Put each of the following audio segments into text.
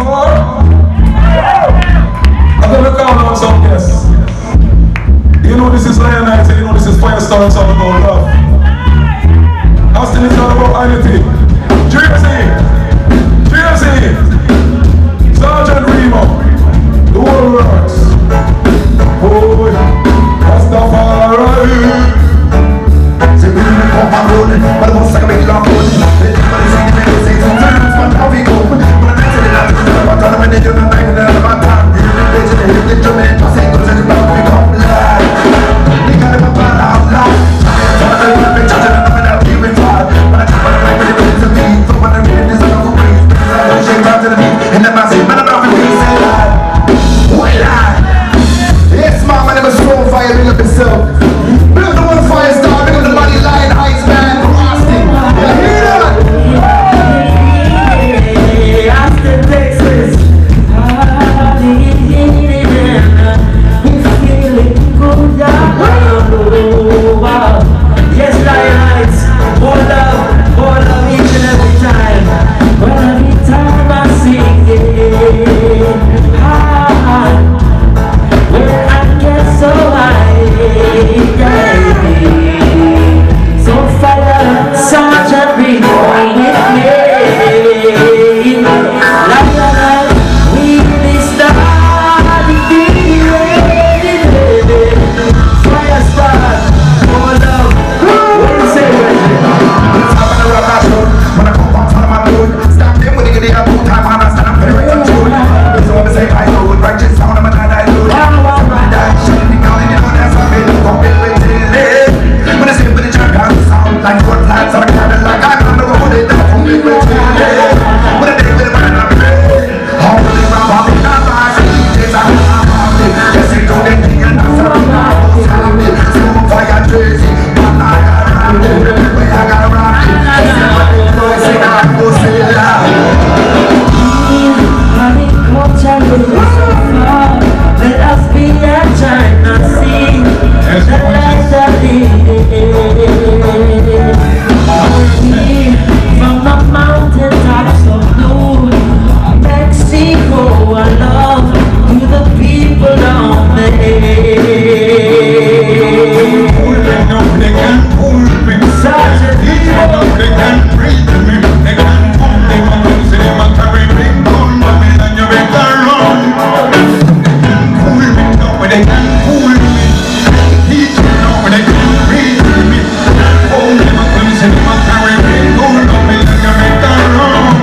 I'm gonna call on some guests. You know this is Lion Night, and you know this is Fyah Sthar, it's all about love. Austin is all about unity. Jersey! Sergeant Remo, the world works. Oh, Rastafari. C'est plus le grand parole, pas de bon sac avec la faute. Les gens pas les signes, mais les signes sont tous pas de vie go. Pour la tête, c'est la tête, c'est pas tant de mener de la main, de la bataille. Il y a des gens, il y a des gens, mais pas c'est que c'est pas plus comme là. Les gars, les papas, là, là. Ça va te faire des gens, je ne vais pas dire une fois. Pas la tête, pas la main, mais les gens, c'est vie. Faut pas la vie, des gens, vous brise. J'ai pas de vie, et la masse, mais la main, c'est là. Ouais, là. Yes, man, my name is Fyah, big up yourself. Big up the one Fyah Sthar, big up the body Lion Heights, man, from Austin. You hear that? Austin, Texas. It's feeling good down. Yes, Lion Heights. More love each and every time. But every time I sing it, when I get so high, so Fyah, Sergeant Remo with me. Lion, we really start the day. Fyah Sthar, more love. What you say, When I come from my mood, stop them when they get a full time, I stand up for the right to do. It's always say I know, righteous sound of my I do. Like what lights are kind of like I don't know what they do for me. What a day with a man I'm ready. All the way around, I'll be not by DJs. I'm not yes, they do their thing and that's how I'm so Fyah Jersey, one night around it. Way I got around it. I said what they do, I say I go say it loud. Let us be a China sea. The light of from the mountain tops of blue, Mexico, I love to the people down there. They can't pull me. Sergeant Remo. They can't breathe me. They can't pull me. They can't say they might carry big gun, but me and you better run. They can't pull me. Teach me now, they can't breathe me. Oh, they might say they might carry big gun, but me and you better run.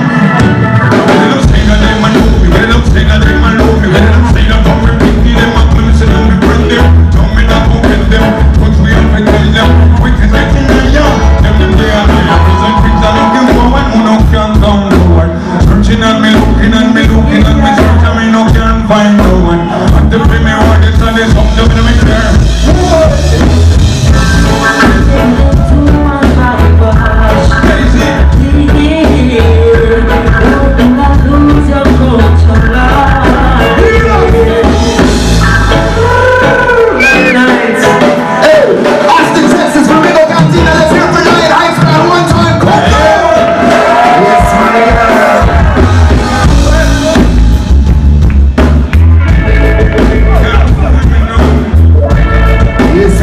They don't say that they might know me. They don't say that they might know me. They don't say that I'm repeating them. I'm going to say that we bring them. Tell me that we'll get them. But we have to tell them. We can get in there, yeah. Them they are the others and things are looking for one who no can come forward. Searching at me, looking at me, looking at me, searching me, no can find no one. And the me what it's on this home, to make clear. Austin, Texas, Flamingo Cantina, let's hear for Lion Heights, man, one time, come on! Yes, my girl. Yes,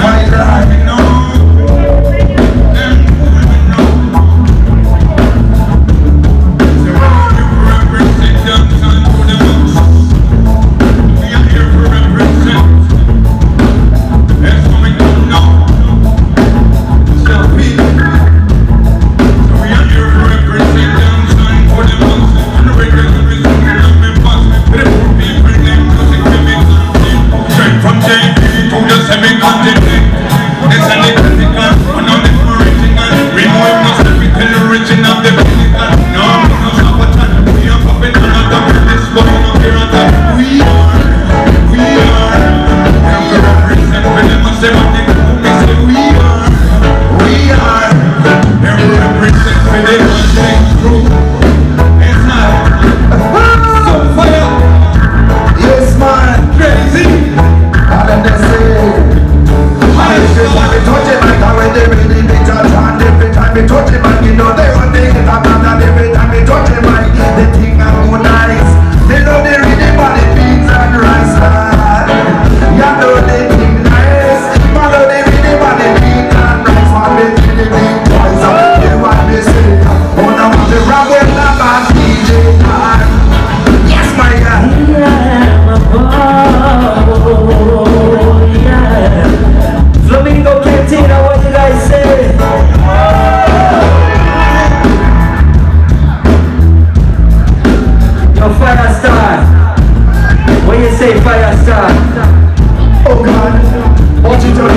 Fyah Sthar. What you say, Fyah Sthar? Oh God, what you doing?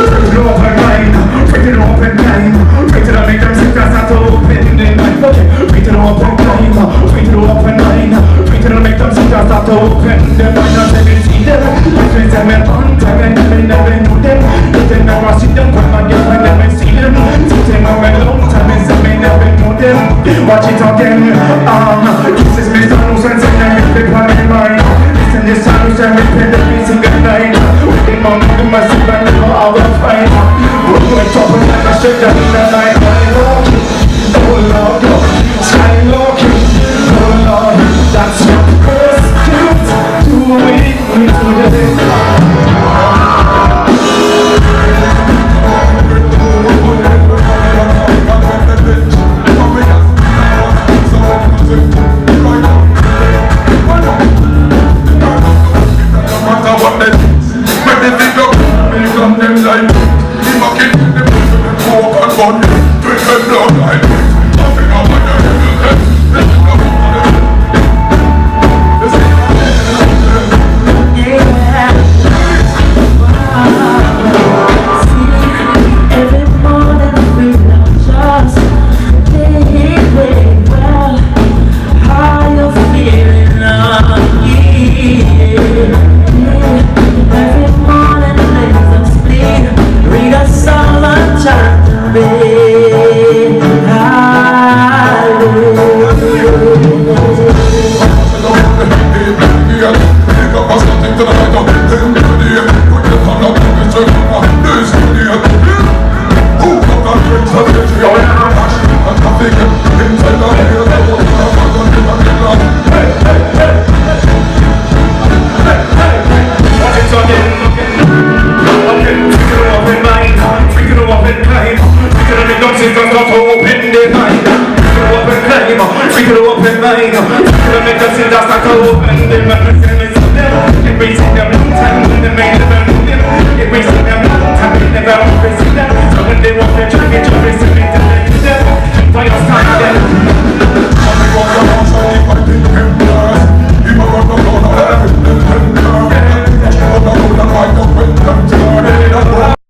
Freak it open mind, freak it open time. Freak it up, make them sick, that's not to open their mind. Okay, freak it open time, freak it open mind. Freak it up, make them sick, that's not to open their mind. I said it's either, my friends have been on time and they never knew them. They never see them, but my girl, I never see them. Sitting on my long time and they never know them. Watch it again, kisses me, so no sense in them, if they want their mind. Listen, this time, we repeat every single line. With my massive and never I will find. We're going top of like a shake down in the night. Oh Lord, skylock, oh Lord, that's what first cute doing me today. Make us see that's not open. They make us see them. Every time them long time when they made them.